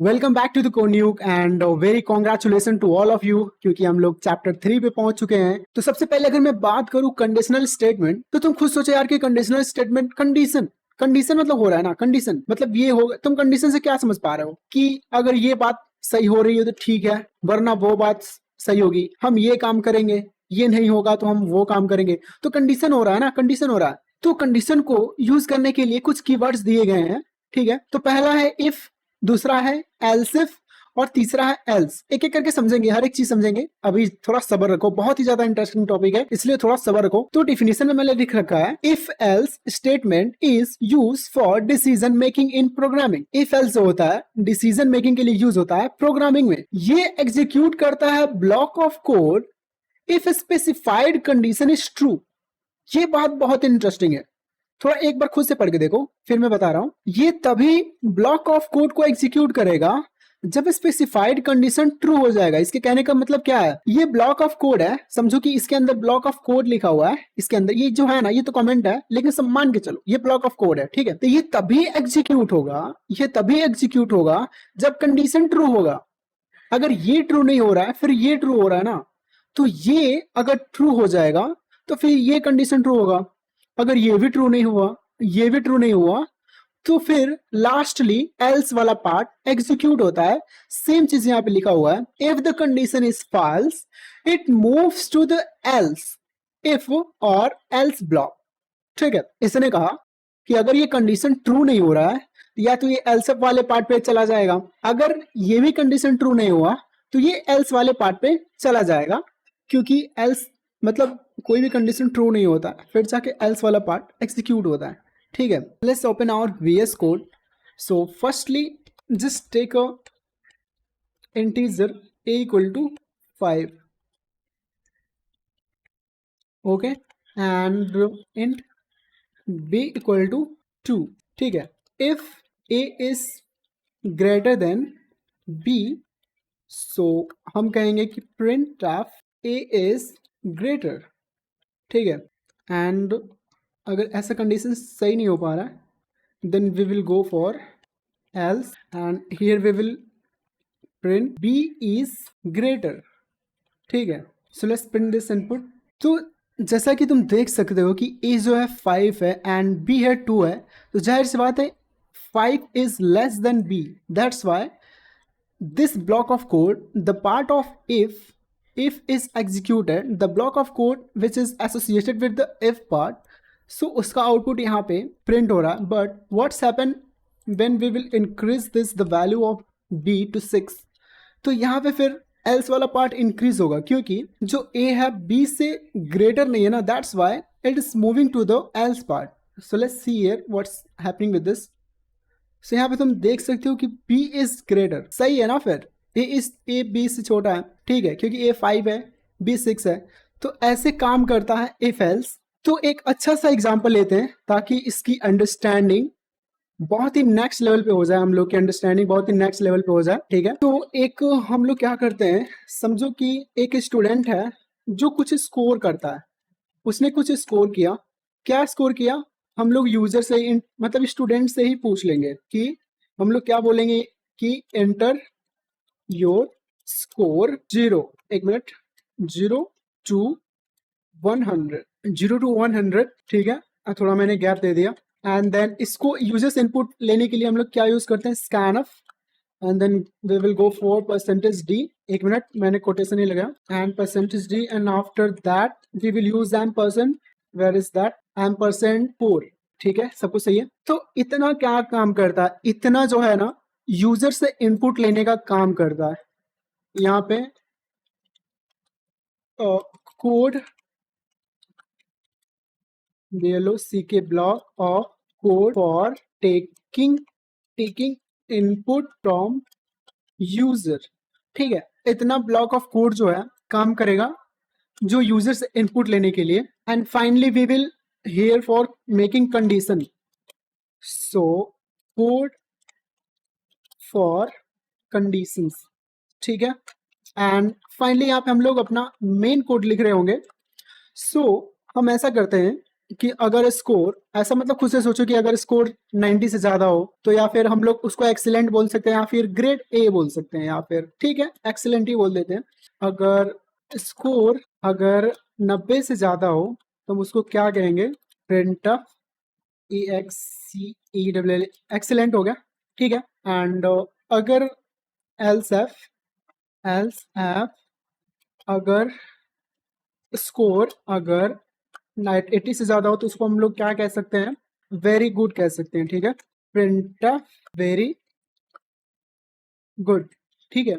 Welcome back to the कोन्यूक and very congratulation to all of you, क्योंकि हम लोग चैप्टर 3 पे पहुंच चुके हैं। तो सबसे पहले अगर मैं बात करूं कंडीशनल स्टेटमेंट, तो तुम खुद सोचो यार कि कंडीशनल स्टेटमेंट कंडीशन कंडीशन मतलब हो रहा है ना, कंडीशन मतलब ये होगा। तुम कंडीशन से क्या समझ पा रहे हो कि अगर ये बात सही हो रही है तो ठीक है, वरना वो बात सही होगी, हम ये काम करेंगे, ये नहीं होगा तो हम वो काम करेंगे। तो कंडीशन हो रहा है ना, कंडीशन हो रहा है। तो कंडीशन को यूज करने के लिए कुछ कीवर्ड्स दिए गए हैं, ठीक है। तो पहला है इफ, दूसरा है एल्स इफ, और तीसरा है एल्स। एक एक करके समझेंगे, हर एक चीज समझेंगे। अभी थोड़ा सब्र रखो, बहुत ही ज्यादा इंटरेस्टिंग टॉपिक है, इसलिए थोड़ा सब्र रखो। तो डिफिनेशन में मैंने लिख रखा है, if else statement is use for decision making in programming. If else जो होता है डिसीजन मेकिंग के लिए यूज होता है प्रोग्रामिंग में। ये एग्जीक्यूट करता है block of code if specified condition is true. ये बात बहुत इंटरेस्टिंग है, थोड़ा एक बार खुद से पढ़ के देखो, फिर मैं बता रहा हूं। ये तभी ब्लॉक ऑफ कोड को एग्जीक्यूट करेगा जब स्पेसिफाइड कंडीशन ट्रू हो जाएगा। इसके कहने का मतलब क्या है, ये ब्लॉक ऑफ कोड है, समझो कि इसके अंदर ब्लॉक ऑफ कोड लिखा हुआ है। इसके अंदर ये जो है ना, ये तो कमेंट है, लेकिन सब मान के चलो ये ब्लॉक ऑफ कोड है, ठीक है। तो ये तभी एग्जीक्यूट होगा, ये तभी एग्जीक्यूट होगा जब कंडीशन ट्रू होगा। अगर ये ट्रू नहीं हो रहा है, फिर ये ट्रू हो रहा है ना, तो ये अगर ट्रू हो जाएगा तो फिर ये कंडीशन ट्रू होगा। अगर ये भी ट्रू नहीं हुआ, ये भी ट्रू नहीं हुआ, तो फिर लास्टली एल्स वाला पार्ट एग्जीक्यूट होता है। सेम चीज यहां पे लिखा हुआ है, if the condition is false it moves to the else if और एल्स ब्लॉक, ठीक है। इसने कहा कि अगर ये कंडीशन ट्रू नहीं हो रहा है, या तो ये एल्स वाले पार्ट पे चला जाएगा। अगर ये भी कंडीशन ट्रू नहीं हुआ तो ये एल्स वाले पार्ट पे चला जाएगा, क्योंकि एल्स मतलब कोई भी कंडीशन ट्रू नहीं होता, फिर जाके एल्स वाला पार्ट एग्जीक्यूट होता है, ठीक है। Let's open our VS code. So firstly just take a integer a equal to 5, okay, and int b equal to 2, ठीक है। If a is greater than b, so हम कहेंगे कि print of a is greater, ठीक है। And अगर ऐसा condition सही नहीं हो पा रहा है, then we will go for else and here we will print b is greater, ठीक है। So let's print this input. तो जैसा कि तुम देख सकते हो कि a जो है 5 है एंड b है 2 है, तो जाहिर सी बात है 5 is less than b। That's why this block of code, the part of if is executed, the block of code which is associated with the if part, so उसका आउटपुट यहाँ पे print हो रहा है। But what's happen when we will increase this the value of b to 6, तो यहाँ पे फिर else वाला पार्ट इंक्रीज होगा, क्योंकि जो a है b से ग्रेटर नहीं है ना, that's why it is moving to the else part. So let's see here what's happening with this. So यहाँ पे तुम देख सकते हो कि b इज ग्रेटर, सही है ना। फिर a b से छोटा है, ठीक है, क्योंकि a 5 है b 6 है। तो ऐसे काम करता है इफ एल्स। तो एक अच्छा सा एग्जांपल लेते हैं ताकि इसकी अंडरस्टैंडिंग बहुत ही नेक्स्ट लेवल पे हो जाए, हम लोग की अंडरस्टैंडिंग बहुत ही नेक्स्ट लेवल पे हो जाए, ठीक है। तो एक हम लोग क्या करते हैं, समझो कि एक स्टूडेंट है जो कुछ स्कोर करता है, उसने कुछ स्कोर किया। क्या स्कोर किया, हम लोग यूजर से ही मतलब स्टूडेंट से ही पूछ लेंगे कि हम लोग क्या बोलेंगे कि एंटर योर स्कोर 0, एक मिनट, 0 to 100, 0 to 100, ठीक है। थोड़ा मैंने गैप दे दिया। एंड देन इसको यूजर्स इनपुट लेने के लिए हम लोग क्या यूज करते हैं, scanf, and then we will go for %d, एक मिनट मैंने कोटेशन ही लगाया, and %d, and after that we will use ampersand, where is that, %4, ठीक है। सब कुछ सही है। तो इतना क्या काम करता है, इतना जो है ना यूजर से इनपुट लेने का काम करता है। यहाँ पे code CK block of code for taking input from user, ठीक है। इतना ब्लॉक ऑफ कोड जो है काम करेगा जो यूजर से इनपुट लेने के लिए। And finally we will here for making condition, so code for conditions, ठीक है। एंड फाइनली यहाँ पे हम लोग अपना मेन कोड लिख रहे होंगे। सो हम ऐसा करते हैं, कि अगर स्कोर ऐसा, मतलब खुद से सोचो कि अगर स्कोर 90 से ज्यादा हो तो या फिर हम लोग उसको एक्सीलेंट बोल सकते हैं या फिर ग्रेड ए बोल सकते हैं, या फिर ठीक है एक्सीलेंट ही बोल देते हैं। अगर स्कोर अगर 90 से ज्यादा हो तो हम उसको क्या कहेंगे, प्रिंट ई एक्स सी ई डब्ल्यू, एक्सीलेंट हो गया, ठीक है। एंड अगर एल्स एफ अगर स्कोर अगर 80 से ज्यादा हो तो उसको हम लोग क्या कह सकते हैं, वेरी गुड कह सकते हैं, ठीक है। प्रिंट वेरी गुड, ठीक है।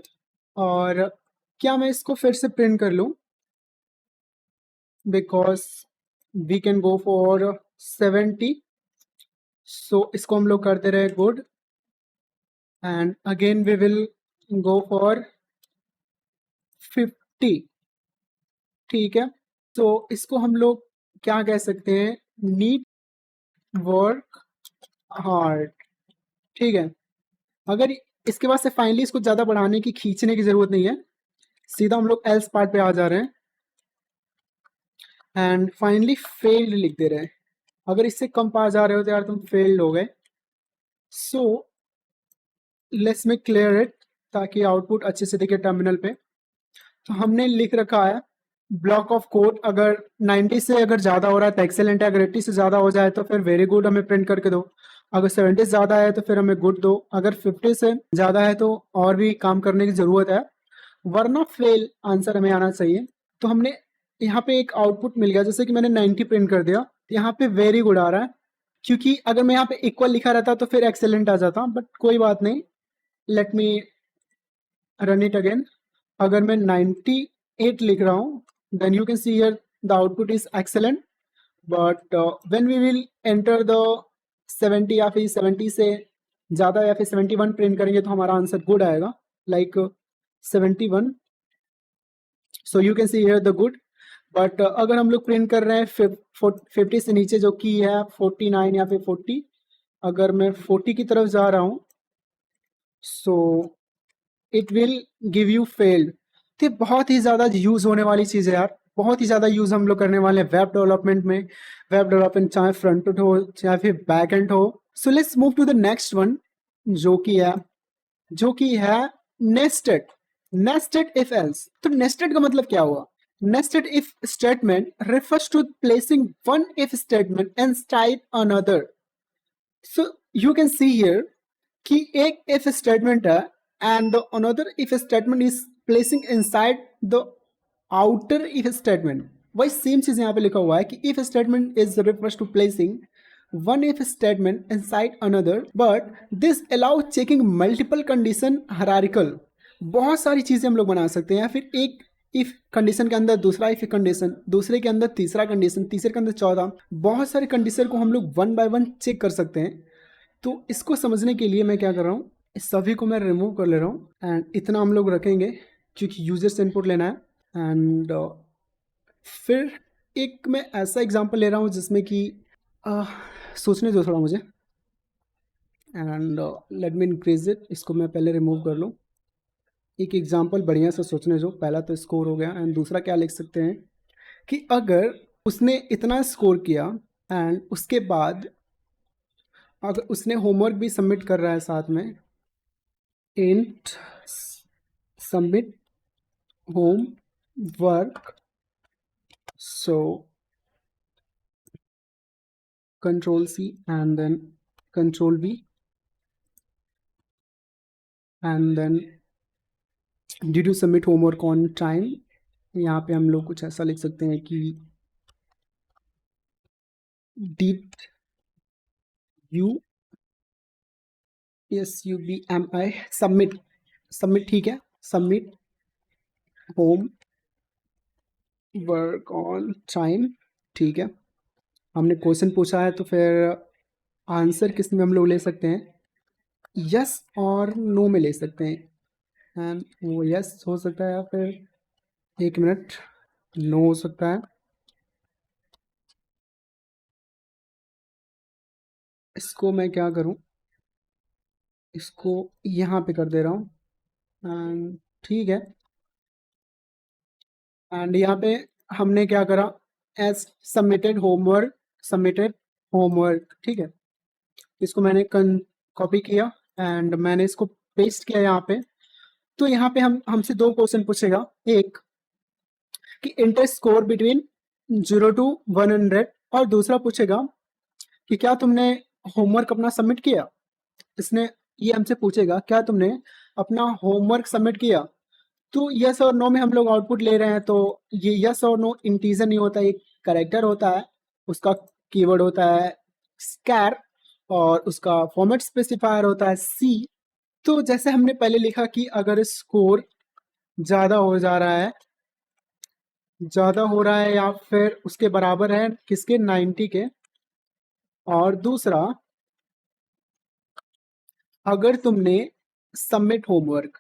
और क्या मैं इसको फिर से प्रिंट कर लूं, because we can go for 70, so इसको हम लोग करते रहे good, and again we will go for 50, ठीक है। तो इसको हम लोग क्या कह सकते हैं, नीड वर्क हार्ड, ठीक है। अगर इसके बाद से फाइनली इसको ज्यादा बढ़ाने की खींचने की जरूरत नहीं है, सीधा हम लोग एल्स पार्ट पे आ जा रहे हैं एंड फाइनली फेल्ड लिख दे रहे हैं। अगर इससे कम पास जा रहे हो तो यार तुम फेल्ड हो गए। So let's make clear it ताकि आउटपुट अच्छे से दिखे टर्मिनल पे। तो हमने लिख रखा है ब्लॉक ऑफ कोड, अगर 90 से अगर ज्यादा हो रहा है तो एक्सेलेंट है, अगर 80 से ज्यादा हो जाए तो फिर वेरी गुड हमें प्रिंट करके दो, अगर 70 से ज्यादा है तो फिर हमें गुड दो, अगर 50 से ज्यादा है तो और भी काम करने की जरूरत है, वरना फेल आंसर हमें आना चाहिए। तो हमने यहाँ पे एक आउटपुट मिल गया, जैसे कि मैंने 90 प्रिंट कर दिया, यहाँ पे वेरी गुड आ रहा है, क्योंकि अगर मैं यहाँ पे इक्वल लिखा रहता तो फिर एक्सेलेंट आ जाता, बट कोई बात नहीं। Let me run it again. अगर मैं 98 लिख रहा हूँ, then you can see here the output is excellent, but when we will enter the 70 या फिर 70 से ज़्यादा या फिर 71 प्रिंट करेंगे तो हमारा आंसर गुड आएगा, like 71। So you can see here the good. But अगर हम लोग प्रिंट कर रहे हैं 50 से नीचे जो की है 49 या फिर 40, अगर मैं 40 की तरफ जा रहा हूँ so it will give you failed. तो बहुत ही ज़्यादा यूज़ होने वाली चीज़ है यार, बहुत ही ज़्यादा यूज़ हम लोग करने वाले हैं वेब डेवलपमेंट में। वेब डेवलपमेंट चाहे फ्रंट एंड हो चाहे फिर बैक एंड हो। So let's move to the next one, जो कि है नेस्टेड। Nested if else. तो नेस्टेड का मतलब क्या हुआ, nested if statement refers to placing one if statement inside another। So you can see here कि एक if statement है and the another if statement is placing inside the outer if statement। वही same चीज यहाँ पे लिखा हुआ है कि if statement is refers to placing one if statement inside another but this allow checking multiple condition hierarchical। बहुत सारी चीजें हम लोग बना सकते हैं, या फिर एक इफ कंडीशन के अंदर दूसरा इफ कंडीशन, दूसरे के अंदर तीसरा कंडीशन, तीसरे के अंदर 14, बहुत सारे कंडीशन को हम लोग वन बाय वन चेक कर सकते हैं। तो इसको समझने के लिए मैं क्या कर रहा हूँ, इस सभी को मैं रिमूव कर ले रहा हूँ एंड इतना हम लोग रखेंगे क्योंकि यूजर से इनपुट लेना है। एंड फिर एक मैं ऐसा एग्जांपल ले रहा हूँ जिसमें कि सोचने दो थोड़ा मुझे, and let me increase it. इसको मैं पहले रिमूव कर लूँ, एक एग्जांपल बढ़िया से सोचने दो। पहला तो स्कोर हो गया एंड दूसरा क्या लिख सकते हैं कि अगर उसने इतना स्कोर किया एंड उसके बाद अगर उसने होमवर्क भी सबमिट कर रहा है साथ में, int submit home work, so control C and then control V and then did you submit homework on time. यहाँ पे हम लोग कुछ ऐसा लिख सकते हैं कि did you SUBMI submit, submit ठीक है, submit home work on time, ठीक है। हमने क्वेश्चन पूछा है तो फिर आंसर किस में हम लोग ले सकते हैं, यस और नो में ले सकते हैं। एंड वो यस हो सकता है या फिर एक मिनट नो हो सकता है। इसको मैं क्या करूं, इसको यहाँ पे कर दे रहा हूँ एंड ठीक है। एंड यहाँ पे हमने क्या करा, as submitted homework submitted homework, ठीक है। इसको मैंने कॉपी किया एंड मैंने इसको पेस्ट किया यहाँ पे। तो यहाँ पे हमसे दो क्वेश्चन पूछेगा, एक कि इंटर स्कोर बिटवीन 0 to 100, और दूसरा पूछेगा कि क्या तुमने होमवर्क अपना सबमिट किया। इसने ये हमसे पूछेगा क्या तुमने अपना होमवर्क सबमिट किया। तो यस और नो में हम लोग आउटपुट ले रहे हैं, तो ये यस और नो इंटीजर नहीं होता, एक कैरेक्टर होता है, उसका कीवर्ड होता है स्कैर और उसका फॉर्मेट स्पेसिफायर होता है सी। तो जैसे हमने पहले लिखा कि अगर स्कोर ज़्यादा हो जा रहा है, ज़्यादा हो रहा है या फिर उसके बराबर है किसके, 90 के, और दूसरा अगर तुमने submit homework,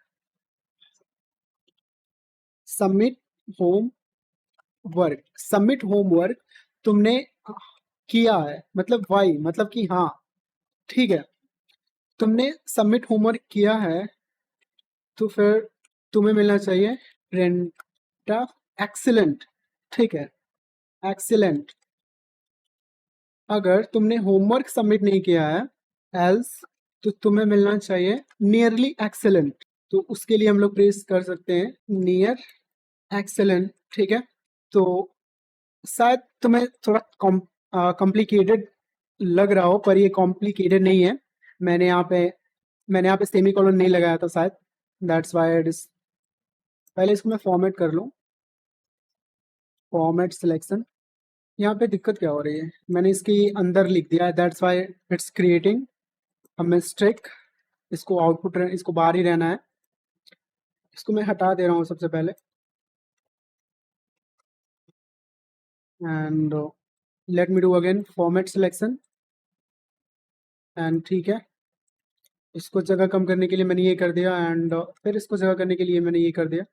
submit homework, submit homework तुमने किया है, मतलब वाई, मतलब कि हाँ, ठीक है, तुमने सबमिट होमवर्क किया है, तो फिर तुम्हें मिलना चाहिए प्रिंट ऑफ एक्सीलेंट, ठीक है, एक्सीलेंट। अगर तुमने होमवर्क सबमिट नहीं किया है एल्स, तो तुम्हें मिलना चाहिए नियरली एक्सेलेंट। तो उसके लिए हम लोग प्रेस कर सकते हैं नियर एक्सेलेंट, ठीक है। तो शायद तुम्हें थोड़ा कॉम्प्लिकेटेड लग रहा हो, पर ये कॉम्प्लिकेटेड नहीं है। मैंने यहाँ पे सेमी कॉलन नहीं लगाया था शायद, दैट्स वाई इट इज। पहले इसको मैं फॉर्मेट कर लूँ, फॉर्मेट सिलेक्शन। यहाँ पे दिक्कत क्या हो रही है, मैंने इसके अंदर लिख दिया है, that's why it's creating a mistake. इसको आउटपुट, इसको बाहर ही रहना है। इसको मैं हटा दे रहा हूँ सबसे पहले, and let me do again format selection, and ठीक है, इसको जगह कम करने के लिए मैंने ये कर दिया, एंड फिर इसको जगह करने के लिए मैंने ये कर दिया,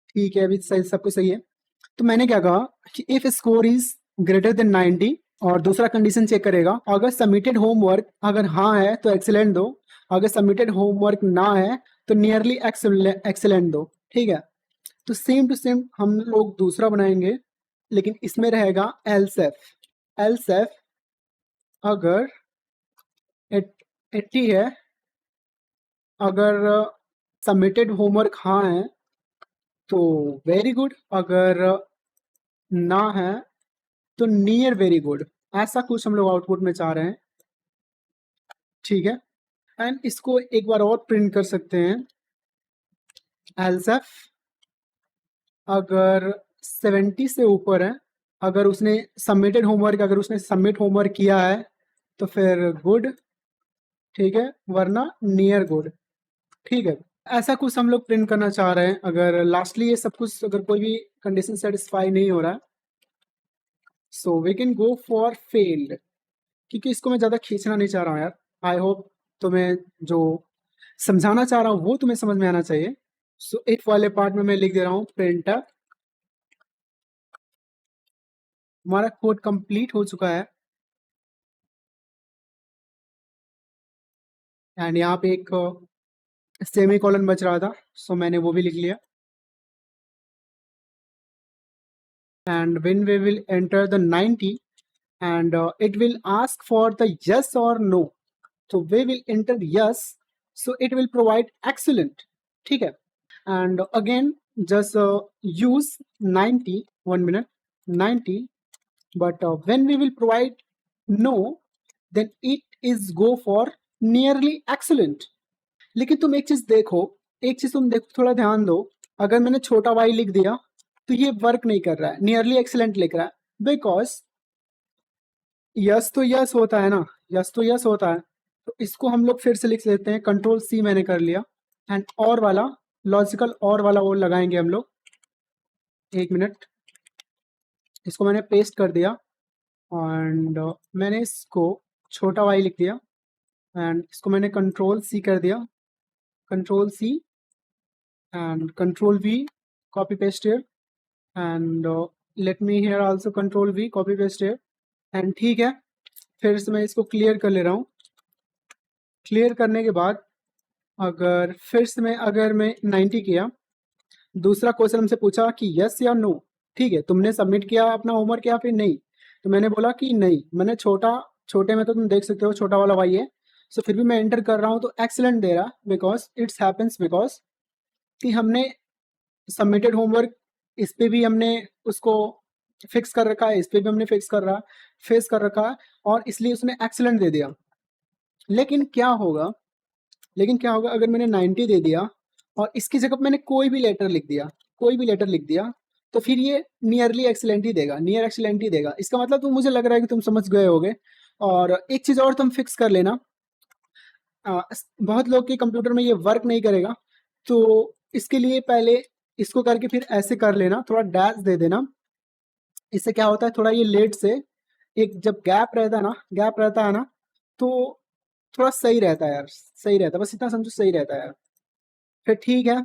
ठीक है, अभी सही, सब कुछ सही है। तो मैंने क्या कहा कि if score is greater then 90, और दूसरा कंडीशन चेक करेगा, अगर सबमिटेड होमवर्क अगर हाँ है तो एक्सीलेंट दो, अगर सबमिटेड होमवर्क ना है तो नियरली एक्सीलेंट दो, ठीक है। तो सेम टू सेम हम लोग दूसरा बनाएंगे, लेकिन इसमें रहेगा एल्स एफ। एल्स एफ अगर 80 है, अगर सबमिटेड होमवर्क हाँ है तो वेरी गुड, अगर ना है तो नियर वेरी गुड। ऐसा कुछ हम लोग आउटपुट में चाह रहे हैं, ठीक है। एंड इसको एक बार और प्रिंट कर सकते हैं, एल्स एफ अगर 70 से ऊपर है, अगर उसने सबमिटेड होमवर्क, अगर उसने सबमिट होमवर्क किया है तो फिर गुड, ठीक है, वरना नियर गुड, ठीक है। ऐसा कुछ हम लोग प्रिंट करना चाह रहे हैं। अगर लास्टली ये सब कुछ, अगर कोई भी कंडीशन सेटिस्फाई नहीं हो रहा है, so we can go for failed, क्योंकि इसको मैं ज़्यादा खींचना नहीं चाह रहा हूँ यार। आई होप तुम्हें जो समझाना चाह रहा हूँ वो तुम्हें समझ में आना चाहिए। सो इफ वाले पार्ट में मैं लिख दे रहा हूँ प्रिंट। हमारा कोड कंप्लीट हो चुका है, एंड यहाँ पे एक सेमी कॉलन बच रहा था, सो मैंने वो भी लिख लिया। And when we will enter the 90 and it will ask for the yes or no, so we will enter yes, so it will provide excellent, ठीक है। and again just use 90, 1 minute, 90, but when we will provide no, then it is go for nearly excellent। लेकिन तुम एक चीज देखो, एक चीज तुम देखो, थोड़ा ध्यान दो, अगर मैंने छोटा y लिख दिया तो ये वर्क नहीं कर रहा है, नियरली एक्सीलेंट लिख रहा है, बिकॉज यस तो यस होता है ना, यस तो यस होता है। तो इसको हम लोग फिर से लिख लेते हैं, कंट्रोल सी मैंने कर लिया, एंड और वाला लॉजिकल और वाला वो लगाएंगे हम लोग। 1 मिनट, इसको मैंने पेस्ट कर दिया, एंड मैंने इसको छोटा वाई लिख दिया, एंड इसको मैंने कंट्रोल सी कर दिया, control C and control V, copy paste here, and let me here also control V, copy paste here, and ठीक है। फिर से मैं इसको क्लियर कर ले रहा हूँ। क्लियर करने के बाद अगर फिर से मैं 90 किया, दूसरा क्वेश्चन हमसे पूछा कि यस या नो, ठीक है, तुमने सबमिट किया अपना होमवर्क या फिर नहीं? तो मैंने बोला कि नहीं, मैंने छोटे में तो तुम देख सकते हो छोटा वाला वाई है, सो फिर भी मैं एंटर कर रहा हूँ तो एक्सीलेंट दे रहा, बिकॉज इट्स हैपेंस, बिकॉज कि हमने सबमिटेड होमवर्क, इस पे भी हमने उसको फिक्स कर रखा है, इस पे भी हमने फेस कर रखा है, और इसलिए उसने एक्सीलेंट दे दिया। लेकिन क्या होगा, अगर मैंने 90 दे दिया और इसकी जगह पे मैंने कोई भी लेटर लिख दिया, तो फिर ये नियर एक्सीलेंट ही देगा। इसका मतलब तो मुझे लग रहा है कि तुम समझ गए होगे। और एक चीज और तुम फिक्स कर लेना, बहुत लोग के कंप्यूटर में ये वर्क नहीं करेगा, तो इसके लिए पहले इसको करके फिर ऐसे कर लेना, थोड़ा डैश दे देना। इससे क्या होता है, थोड़ा ये लेट से एक जब गैप रहता है ना, तो थोड़ा सही रहता है यार, सही रहता है, बस इतना समझो, सही रहता है यार। फिर ठीक है,